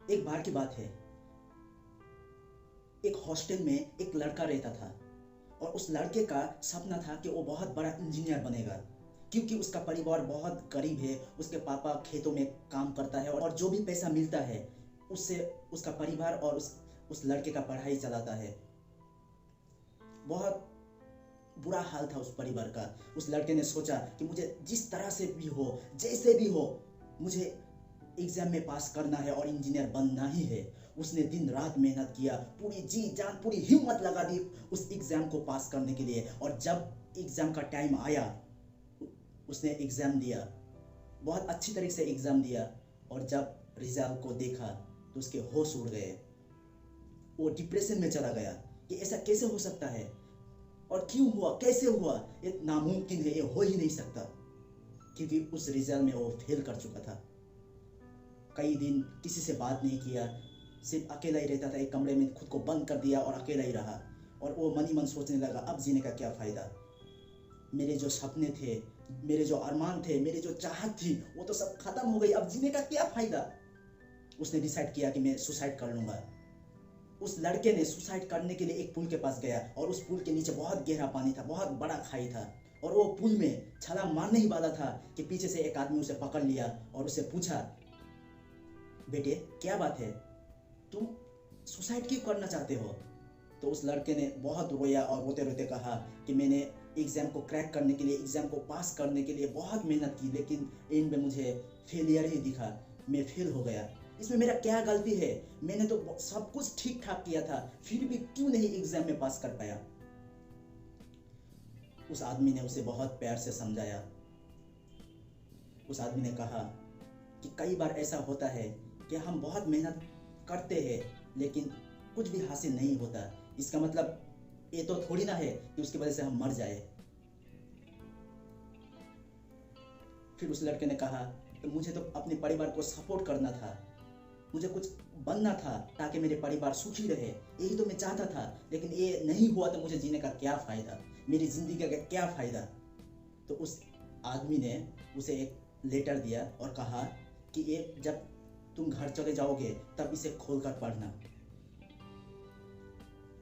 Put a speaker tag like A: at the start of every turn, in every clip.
A: एक बार की बात है, एक हॉस्टल में एक लड़का रहता था और उस लड़के का सपना था कि वो बहुत बड़ा इंजीनियर बनेगा, क्योंकि उसका परिवार बहुत गरीब है। उसके पापा खेतों में काम करता है और जो भी पैसा मिलता है उससे उसका परिवार और उस लड़के का पढ़ाई चलाता है। बहुत बुरा हाल था उस परिवार का। उस लड़के ने सोचा कि मुझे जिस तरह से भी हो, जैसे भी हो, मुझे एग्जाम में पास करना है और इंजीनियर बनना ही है। उसने दिन रात मेहनत किया, पूरी जी जान पूरी हिम्मत लगा दी उस एग्जाम को पास करने के लिए। और जब एग्जाम का टाइम आया, उसने एग्जाम दिया, बहुत अच्छी तरीके से एग्जाम दिया। और जब रिजल्ट को देखा तो उसके होश उड़ गए। वो डिप्रेशन में चला गया कि ऐसा कैसे हो सकता है और क्यों हुआ, कैसे हुआ, ये नामुमकिन है, ये हो ही नहीं सकता। क्योंकि उस रिजल्ट में वो फेल कर चुका था। कई दिन किसी से बात नहीं किया, सिर्फ अकेला ही रहता था। एक कमरे में खुद को बंद कर दिया और अकेला ही रहा। और वो मन ही मन सोचने लगा, अब जीने का क्या फ़ायदा। मेरे जो सपने थे, मेरे जो अरमान थे, मेरे जो चाहत थी, वो तो सब खत्म हो गई। अब जीने का क्या फ़ायदा। उसने डिसाइड किया कि मैं सुसाइड कर लूँगा। उस लड़के ने सुसाइड करने के लिए एक पुल के पास गया और उस पुल के नीचे बहुत गहरा पानी था, बहुत बड़ा खाई था। और वो पुल में छलांग मारने ही वाला था कि पीछे से एक आदमी उसे पकड़ लिया और उसे पूछा, बेटे क्या बात है, तुम सुसाइड क्यों करना चाहते हो। तो उस लड़के ने बहुत रोया और रोते रोते कहा कि मैंने एग्ज़ाम को क्रैक करने के लिए, एग्ज़ाम को पास करने के लिए बहुत मेहनत की, लेकिन एंड में मुझे फेलियर ही दिखा, मैं फेल हो गया। इसमें मेरा क्या गलती है, मैंने तो सब कुछ ठीक ठाक किया था, फिर भी क्यों नहीं एग्ज़ाम में पास कर पाया। उस आदमी ने उसे बहुत प्यार से समझाया। उस आदमी ने कहा कि कई बार ऐसा होता है कि हम बहुत मेहनत करते हैं लेकिन कुछ भी हासिल नहीं होता। इसका मतलब ये तो थोड़ी ना है कि उसकी वजह से हम मर जाए। फिर उस लड़के ने कहा कि मुझे तो अपने परिवार को सपोर्ट करना था, मुझे कुछ बनना था ताकि मेरे परिवार सुखी रहे, यही तो मैं चाहता था। लेकिन ये नहीं हुआ तो मुझे जीने का क्या फ़ायदा, मेरी ज़िंदगी का क्या फ़ायदा। तो उस आदमी ने उसे एक लेटर दिया और कहा कि ये जब तुम घर चले जाओगे तब इसे खोलकर पढ़ना।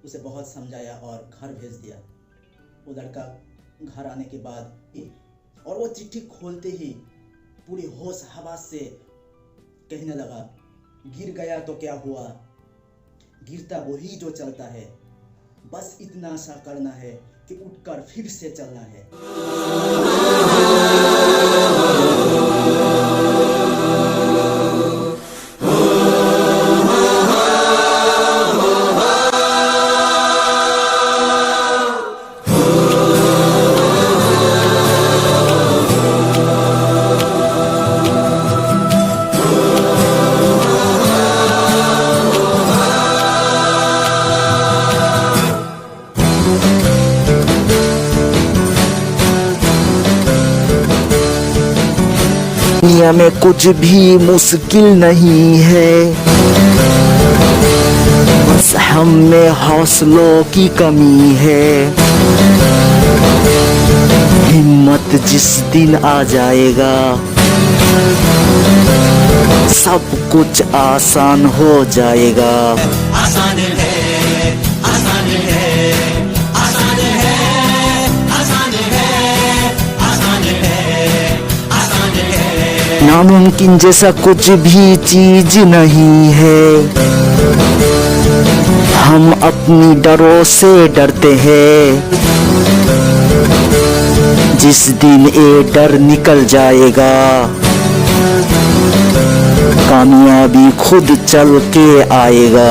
A: उसे बहुत समझाया और घर भेज दिया। वो लड़का घर आने के बाद और वो चिट्ठी खोलते ही पूरी होश हवास से कहने लगा, गिर गया तो क्या हुआ, गिरता वही जो चलता है, बस इतना सा करना है कि उठकर फिर से चलना है।
B: दुनिया में कुछ भी मुश्किल नहीं है, बस हम में हौसलों की कमी है। हिम्मत जिस दिन आ जाएगा सब कुछ आसान हो जाएगा।
C: आसान है, आसान है, आसान है, आसान है, आसान है, आसान है।
B: नामुमकिन जैसा कुछ भी चीज नहीं है, हम अपनी डरों से डरते हैं। जिस दिन ये डर निकल जाएगा कामयाबी खुद चल के आएगा।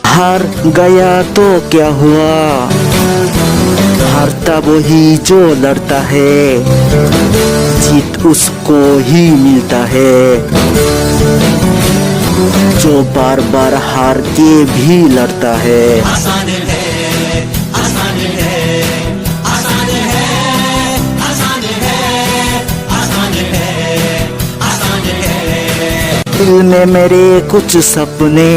B: हार गया तो क्या हुआ, हारता वही जो लड़ता है, जीत उसको ही मिलता है। जो बार बार हार के भी लड़ता है।
C: आसान है, आसान है, आसान है, आसान है, आसान है, आसान है।
B: दिल में मेरे कुछ सपने,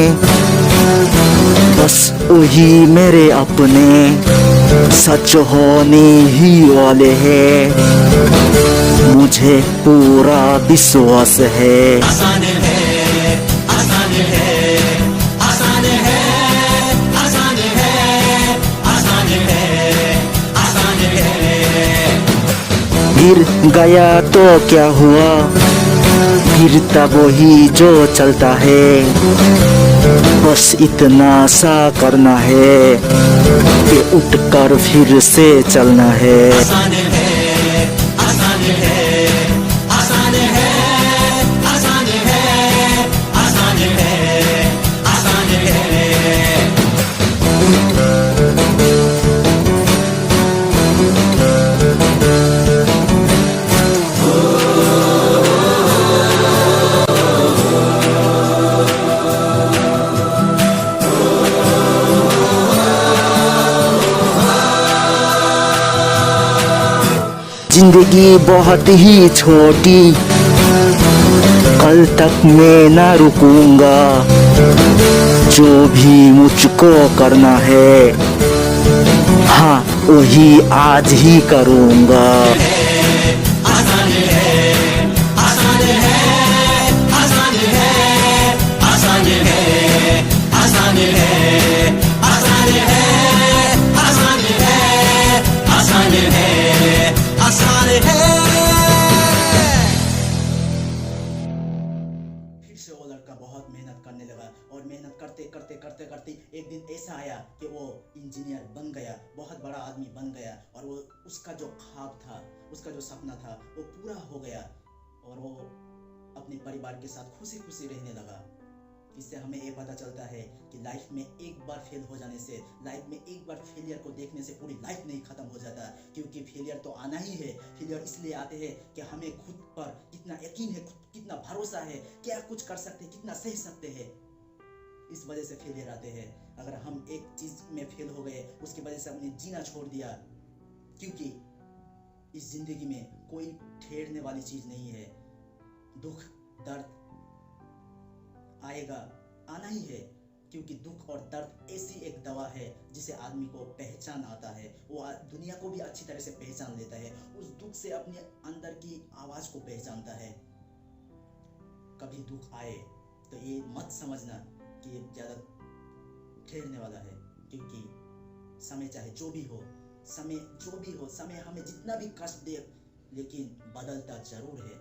B: बस वही मेरे अपने सच होने ही वाले हैं, मुझे पूरा विश्वास है।
C: आसान है, आसान है, आसान है, आसान है, आसान है, आसान है।
B: गिर गया तो क्या हुआ, गिरता वही जो चलता है, बस इतना सा करना है कि उठकर फिर से चलना है।
C: आसान है, आसान है, आसान है, आसान है, आसान है, आसान है।
B: जिंदगी बहुत ही छोटी, कल तक मैं ना रुकूंगा, जो भी मुझको करना है, हाँ वही आज ही करूंगा।
C: आसान है, आसान है, आसान है, आसान है, आसान है, आसान है, आसान है, आसान है, आसान है।
A: फिर से वो लड़का बहुत मेहनत करने लगा और मेहनत करते करते करते करते एक दिन ऐसा आया कि वो इंजीनियर बन गया, बहुत बड़ा आदमी बन गया और वो उसका जो ख्वाब था, उसका जो सपना था वो पूरा हो गया और वो अपने परिवार के साथ खुशी खुशी रहने लगा। इससे हमें ये पता चलता है कि लाइफ में एक बार फेल हो जाने से, लाइफ में एक बार फेलियर को देखने से पूरी लाइफ नहीं खत्म हो जाता, क्योंकि फेलियर तो आना ही है। फेलियर इसलिए आते हैं कि हमें खुद पर कितना यकीन है, खुद कितना भरोसा है, क्या कुछ कर सकते हैं, कितना सह सकते हैं, इस वजह से फेलियर आते हैं। अगर हम एक चीज में फेल हो गए, उसकी वजह से हमने जीना छोड़ दिया, क्योंकि इस जिंदगी में कोई ठहरने वाली चीज नहीं है। दुख दर्द आएगा, आना ही है, क्योंकि दुख और दर्द ऐसी एक दवा है जिसे आदमी को पहचान आता है, वो दुनिया को भी अच्छी तरह से पहचान लेता है, उस दुख से अपने अंदर की आवाज को पहचानता है। कभी दुख आए तो ये मत समझना कि ये ज्यादा ठहरने वाला है, क्योंकि समय चाहे जो भी हो, समय जो भी हो, समय हमें जितना भी कष्ट दे, लेकिन बदलता जरूर है।